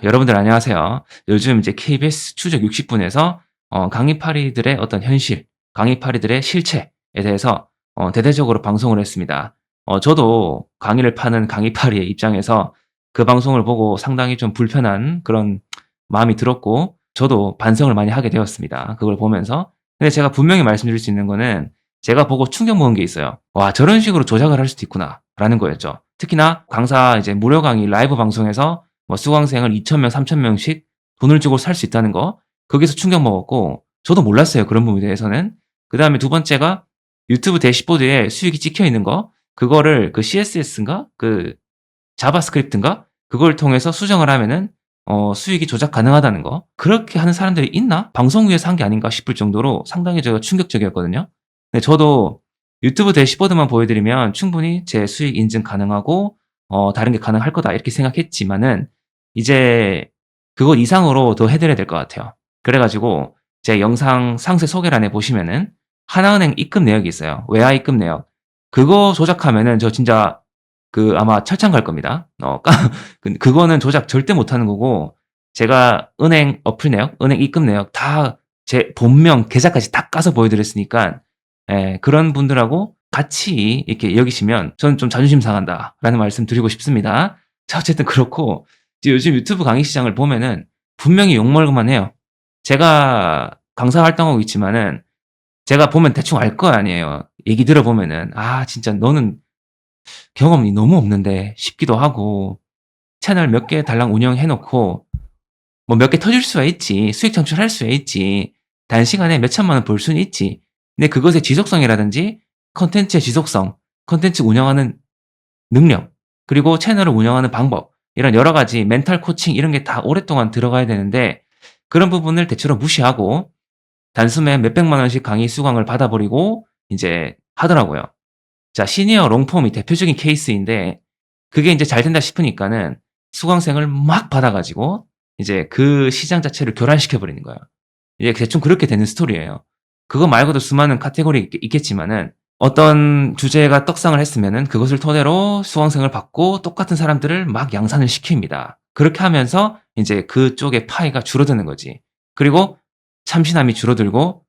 여러분들 안녕하세요. 요즘 이제 KBS 추적 60분에서 강의파리들의 어떤 현실, 강의파리들의 실체에 대해서 대대적으로 방송을 했습니다. 저도 강의를 파는 강의파리의 입장에서 그 방송을 보고 상당히 좀 불편한 그런 마음이 들었고, 저도 반성을 많이 하게 되었습니다. 그걸 보면서. 근데 제가 분명히 말씀드릴 수 있는 거는 제가 보고 충격 먹은 게 있어요. 와, 저런 식으로 조작을 할 수도 있구나. 라는 거였죠. 특히나 강사 이제 무료 강의 라이브 방송에서 뭐 수강생을 2,000명, 3,000명씩 돈을 주고 살 수 있다는 거, 거기서 충격 먹었고, 저도 몰랐어요. 그런 부분에 대해서는. 그 다음에 두 번째가 유튜브 대시보드에 수익이 찍혀 있는 거, 그거를 그 CSS인가? 그 자바스크립트인가? 그걸 통해서 수정을 하면은 수익이 조작 가능하다는 거. 그렇게 하는 사람들이 있나? 방송 위에서 한 게 아닌가 싶을 정도로 상당히 제가 충격적이었거든요. 근데 저도 유튜브 대시보드만 보여드리면 충분히 제 수익 인증 가능하고 다른 게 가능할 거다 이렇게 생각했지만은 이제 그것 이상으로 더 해드려야 될 것 같아요. 그래가지고 제 영상 상세 소개란에 보시면은 하나은행 입금 내역이 있어요. 외화 입금 내역. 그거 조작하면은 저 진짜 아마 철창 갈 겁니다. 그거는 조작 절대 못 하는 거고, 제가 은행 어플 내역, 은행 입금 내역 다 제 본명, 계좌까지 다 까서 보여드렸으니까, 예, 그런 분들하고 같이 이렇게 여기시면 저는 좀 자존심 상한다라는 말씀 드리고 싶습니다. 자, 어쨌든 그렇고, 이제 요즘 유튜브 강의 시장을 보면은 분명히 욕먹을만 해요. 제가 강사 활동하고 있지만은 제가 보면 대충 알 거 아니에요. 얘기 들어보면은, 아, 진짜 너는 경험이 너무 없는데 싶기도 하고, 채널 몇 개 달랑 운영해 놓고 뭐 몇 개 터질 수야 있지. 수익 창출할 수야 있지. 단시간에 몇 천만 원 벌 수는 있지. 근데 그것의 지속성이라든지 컨텐츠의 지속성, 컨텐츠 운영하는 능력, 그리고 채널을 운영하는 방법, 이런 여러 가지 멘탈 코칭 이런 게 다 오랫동안 들어가야 되는데, 그런 부분을 대체로 무시하고 단숨에 몇백만 원씩 강의 수강을 받아버리고 이제 하더라고요. 자, 시니어 롱폼이 대표적인 케이스인데, 그게 이제 잘 된다 싶으니까는 수강생을 막 받아가지고 이제 그 시장 자체를 교란시켜 버리는 거예요. 이제 대충 그렇게 되는 스토리예요. 그거 말고도 수많은 카테고리 있겠지만은 어떤 주제가 떡상을 했으면은 그것을 토대로 수강생을 받고 똑같은 사람들을 막 양산을 시킵니다. 그렇게 하면서 이제 그쪽의 파이가 줄어드는 거지. 그리고 참신함이 줄어들고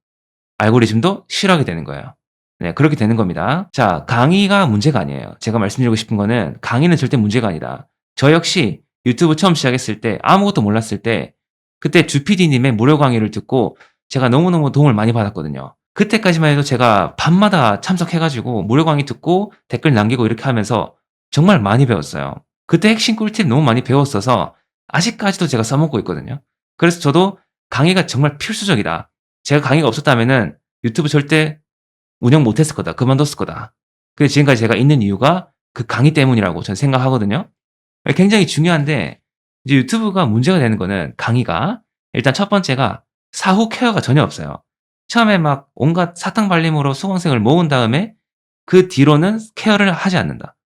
알고리즘도 싫어하게 되는 거예요. 네, 그렇게 되는 겁니다. 자, 강의가 문제가 아니에요. 제가 말씀드리고 싶은 거는 강의는 절대 문제가 아니다. 저 역시 유튜브 처음 시작했을 때 아무것도 몰랐을 때 그때 주PD님의 무료 강의를 듣고 제가 너무너무 도움을 많이 받았거든요. 그때까지만 해도 제가 밤마다 참석해가지고 무료 강의 듣고 댓글 남기고 이렇게 하면서 정말 많이 배웠어요. 그때 핵심 꿀팁 너무 많이 배웠어서 아직까지도 제가 써먹고 있거든요. 그래서 저도 강의가 정말 필수적이다. 제가 강의가 없었다면은 유튜브 절대 운영 못했을 거다. 그만뒀을 거다. 근데 지금까지 제가 있는 이유가 그 강의 때문이라고 저는 생각하거든요. 굉장히 중요한데, 이제 유튜브가 문제가 되는 거는 강의가, 일단 첫 번째가 사후 케어가 전혀 없어요. 처음에 막 온갖 사탕발림으로 수강생을 모은 다음에 그 뒤로는 케어를 하지 않는다.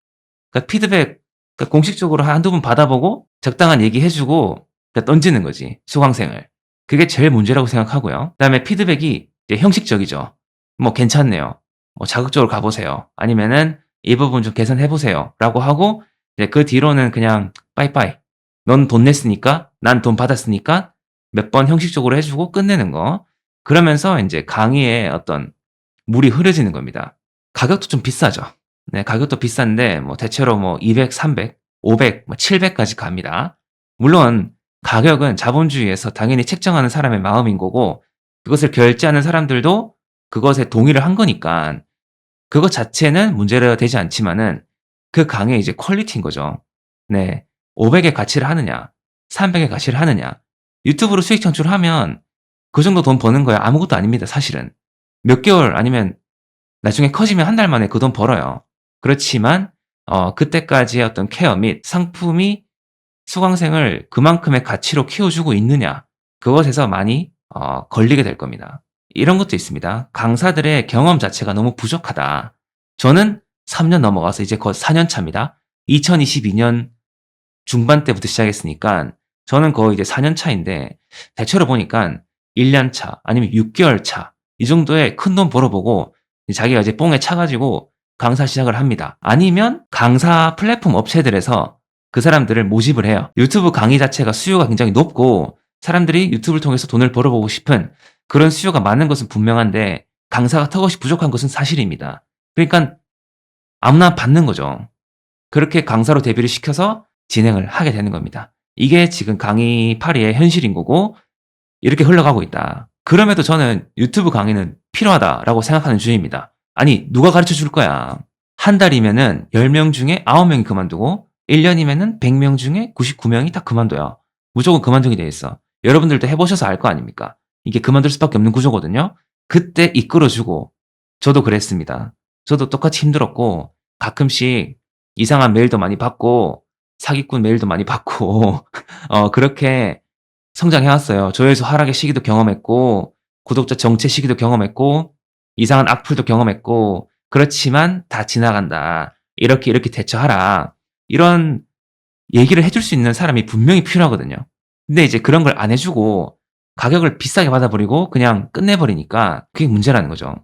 그러니까 피드백, 그러니까 공식적으로 한두 번 받아보고 적당한 얘기 해주고 그러니까 던지는 거지, 수강생을. 그게 제일 문제라고 생각하고요. 그다음에 피드백이 이제 형식적이죠. 뭐 괜찮네요. 뭐 자극적으로 가보세요. 아니면은 이 부분 좀 개선해보세요. 라고 하고 이제 그 뒤로는 그냥 빠이빠이. 넌 돈 냈으니까, 난 돈 받았으니까 몇 번 형식적으로 해주고 끝내는 거. 그러면서 이제 강의에 어떤 물이 흐려지는 겁니다. 가격도 좀 비싸죠. 네, 가격도 비싼데 뭐 대체로 뭐 200, 300, 500, 뭐 700까지 갑니다. 물론 가격은 자본주의에서 당연히 책정하는 사람의 마음인 거고, 그것을 결제하는 사람들도 그것에 동의를 한 거니까 그것 자체는 문제가 되지 않지만은 그 강의 이제 퀄리티인 거죠. 네. 500의 가치를 하느냐, 300의 가치를 하느냐. 유튜브로 수익 창출하면 그 정도 돈 버는 거야 아무것도 아닙니다, 사실은. 몇 개월 아니면 나중에 커지면 한 달 만에 그 돈 벌어요. 그렇지만 그때까지의 어떤 케어 및 상품이 수강생을 그만큼의 가치로 키워주고 있느냐, 그것에서 많이 걸리게 될 겁니다. 이런 것도 있습니다. 강사들의 경험 자체가 너무 부족하다. 저는 3년 넘어가서 이제 곧 4년 차입니다. 2022년 중반 때부터 시작했으니까 저는 거의 이제 4년 차인데, 대체로 보니까 1년 차 아니면 6개월 차 이 정도의 큰 돈 벌어보고 자기가 이제 뽕에 차가지고 강사 시작을 합니다. 아니면 강사 플랫폼 업체들에서 그 사람들을 모집을 해요. 유튜브 강의 자체가 수요가 굉장히 높고 사람들이 유튜브를 통해서 돈을 벌어보고 싶은 그런 수요가 많은 것은 분명한데 강사가 턱없이 부족한 것은 사실입니다. 그러니까 아무나 받는 거죠. 그렇게 강사로 데뷔를 시켜서 진행을 하게 되는 겁니다. 이게 지금 강의 파리의 현실인 거고 이렇게 흘러가고 있다. 그럼에도 저는 유튜브 강의는 필요하다라고 생각하는 주의입니다. 아니 누가 가르쳐 줄 거야. 한 달이면은 10명 중에 9명이 그만두고 1년이면은 100명 중에 99명이 다 그만둬요. 무조건 그만두게 돼 있어. 여러분들도 해보셔서 알 거 아닙니까? 이게 그만둘 수밖에 없는 구조거든요. 그때 이끌어주고 저도 그랬습니다. 저도 똑같이 힘들었고 가끔씩 이상한 메일도 많이 받고 사기꾼 메일도 많이 받고 그렇게 성장해 왔어요. 조회수 하락의 시기도 경험했고 구독자 정체 시기도 경험했고 이상한 악플도 경험했고 그렇지만 다 지나간다. 이렇게 이렇게 대처하라. 이런 얘기를 해줄 수 있는 사람이 분명히 필요하거든요. 근데 이제 그런 걸 안 해주고 가격을 비싸게 받아버리고 그냥 끝내버리니까 그게 문제라는 거죠.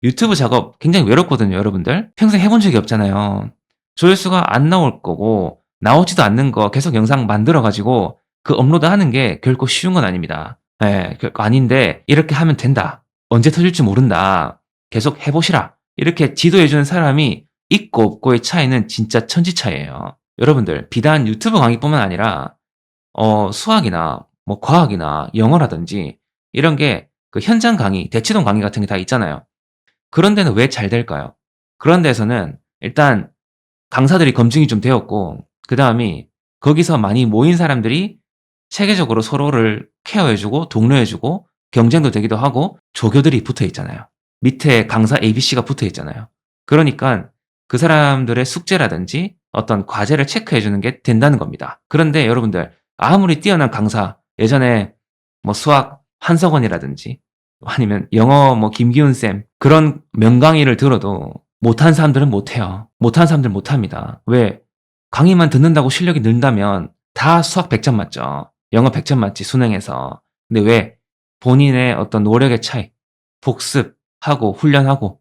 유튜브 작업 굉장히 외롭거든요, 여러분들. 평생 해본 적이 없잖아요. 조회수가 안 나올 거고 나오지도 않는 거 계속 영상 만들어가지고 그 업로드하는 게 결코 쉬운 건 아닙니다. 예, 결코 아닌데 이렇게 하면 된다. 언제 터질지 모른다. 계속 해보시라. 이렇게 지도해주는 사람이 있고 없고의 차이는 진짜 천지 차이예요. 여러분들 비단 유튜브 강의뿐만 아니라 수학이나 뭐 과학이나 영어라든지 이런 게 그 현장 강의, 대치동 강의 같은 게 다 있잖아요. 그런 데는 왜 잘 될까요? 그런 데서는 일단 강사들이 검증이 좀 되었고 그 다음이 거기서 많이 모인 사람들이 체계적으로 서로를 케어해주고 독려해주고 경쟁도 되기도 하고 조교들이 붙어 있잖아요. 밑에 강사 ABC가 붙어 있잖아요. 그러니까 그 사람들의 숙제라든지 어떤 과제를 체크해주는 게 된다는 겁니다. 그런데 여러분들 아무리 뛰어난 강사 예전에 뭐 수학 한석원이라든지 아니면 영어 뭐 김기훈 쌤 그런 명강의를 들어도 못한 사람들은 못해요. 못한 사람들 못합니다. 왜? 강의만 듣는다고 실력이 는다면 다 수학 100점 맞죠. 영어 100점 맞지 수능에서. 근데 왜? 본인의 어떤 노력의 차이, 복습하고 훈련하고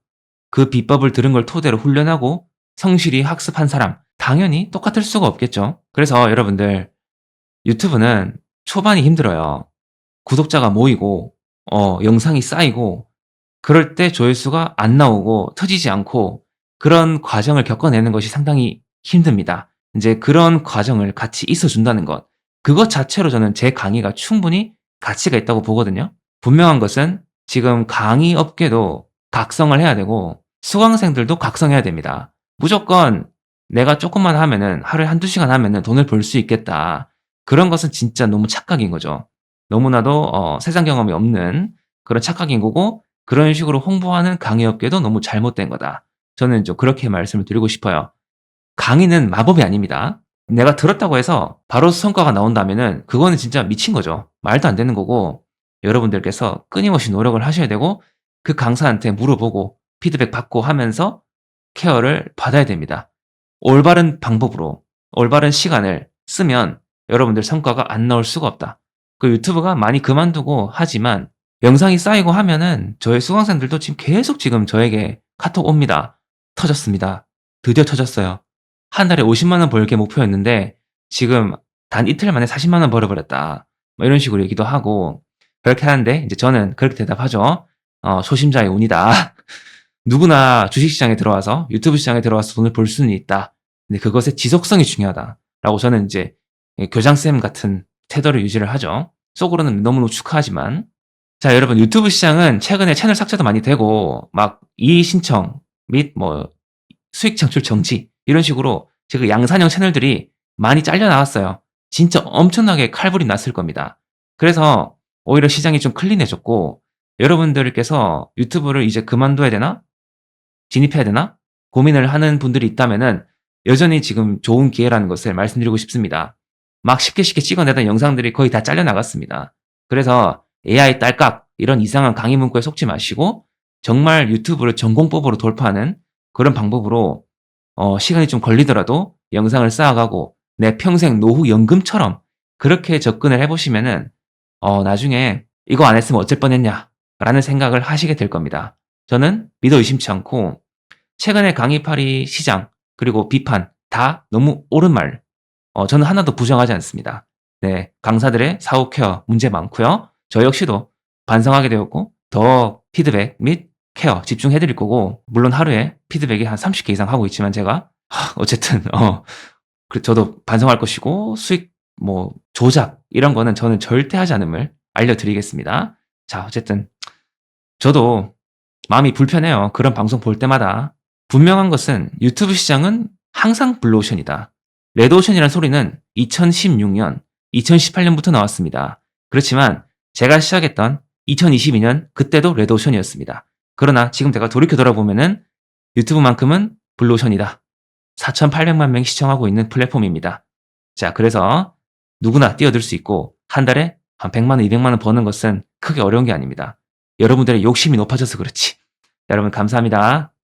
그 비법을 들은 걸 토대로 훈련하고 성실히 학습한 사람 당연히 똑같을 수가 없겠죠. 그래서 여러분들 유튜브는 초반이 힘들어요. 구독자가 모이고 영상이 쌓이고 그럴 때 조회수가 안 나오고 터지지 않고 그런 과정을 겪어내는 것이 상당히 힘듭니다. 이제 그런 과정을 같이 있어준다는 것. 그것 자체로 저는 제 강의가 충분히 가치가 있다고 보거든요. 분명한 것은 지금 강의 업계도 각성을 해야 되고 수강생들도 각성해야 됩니다. 무조건 내가 조금만 하면은 하루에 한두 시간 하면은 돈을 벌 수 있겠다. 그런 것은 진짜 너무 착각인 거죠. 너무나도 세상 경험이 없는 그런 착각인 거고 그런 식으로 홍보하는 강의업계도 너무 잘못된 거다. 저는 좀 그렇게 말씀을 드리고 싶어요. 강의는 마법이 아닙니다. 내가 들었다고 해서 바로 성과가 나온다면은 그거는 진짜 미친 거죠. 말도 안 되는 거고 여러분들께서 끊임없이 노력을 하셔야 되고 그 강사한테 물어보고 피드백 받고 하면서 케어를 받아야 됩니다. 올바른 방법으로 올바른 시간을 쓰면 여러분들 성과가 안 나올 수가 없다. 그 유튜브가 많이 그만두고 하지만 영상이 쌓이고 하면은 저희 수강생들도 지금 계속 지금 저에게 카톡 옵니다. 터졌습니다. 드디어 터졌어요. 한 달에 50만 원 벌게 목표였는데 지금 단 이틀 만에 40만 원 벌어버렸다. 뭐 이런 식으로 얘기도 하고 그렇게 하는데 이제 저는 그렇게 대답하죠. 초심자의 운이다. 누구나 주식시장에 들어와서 유튜브 시장에 들어와서 돈을 벌 수는 있다. 근데 그것의 지속성이 중요하다라고 저는 이제 교장쌤 같은 태도를 유지를 하죠. 속으로는 너무 축하하지만 자 여러분 유튜브 시장은 최근에 채널 삭제도 많이 되고 막 이의 신청 및 뭐 수익 창출 정지 이런 식으로 지금 양산형 채널들이 많이 잘려 나왔어요. 진짜 엄청나게 칼불이 났을 겁니다. 그래서 오히려 시장이 좀 클린해졌고 여러분들께서 유튜브를 이제 그만둬야 되나? 진입해야 되나? 고민을 하는 분들이 있다면은 여전히 지금 좋은 기회라는 것을 말씀드리고 싶습니다. 막 쉽게 쉽게 찍어내던 영상들이 거의 다 잘려 나갔습니다. 그래서 AI 딸깍 이런 이상한 강의 문구에 속지 마시고 정말 유튜브를 전공법으로 돌파하는 그런 방법으로 시간이 좀 걸리더라도 영상을 쌓아가고 내 평생 노후 연금처럼 그렇게 접근을 해보시면은 나중에 이거 안 했으면 어쩔 뻔했냐라는 생각을 하시게 될 겁니다. 저는 믿어 의심치 않고 최근에 강의파리 시장 그리고 비판 다 너무 옳은 말 저는 하나도 부정하지 않습니다. 네. 강사들의 사후 케어 문제 많고요. 저 역시도 반성하게 되었고 더 피드백 및 케어 집중해 드릴 거고 물론 하루에 피드백이 한 30개 이상 하고 있지만 제가 어쨌든 저도 반성할 것이고 수익 뭐 조작 이런 거는 저는 절대 하지 않음을 알려드리겠습니다. 자 어쨌든 저도 마음이 불편해요. 그런 방송 볼 때마다. 분명한 것은 유튜브 시장은 항상 블루오션이다. 레드오션이라는 소리는 2016년, 2018년부터 나왔습니다. 그렇지만 제가 시작했던 2022년 그때도 레드오션이었습니다. 그러나 지금 제가 돌이켜 돌아보면은 유튜브만큼은 블루오션이다. 4,800만 명이 시청하고 있는 플랫폼입니다. 자, 그래서 누구나 뛰어들 수 있고 한 달에 한 100만 원, 200만 원 버는 것은 크게 어려운 게 아닙니다. 여러분들의 욕심이 높아져서 그렇지. 여러분 감사합니다.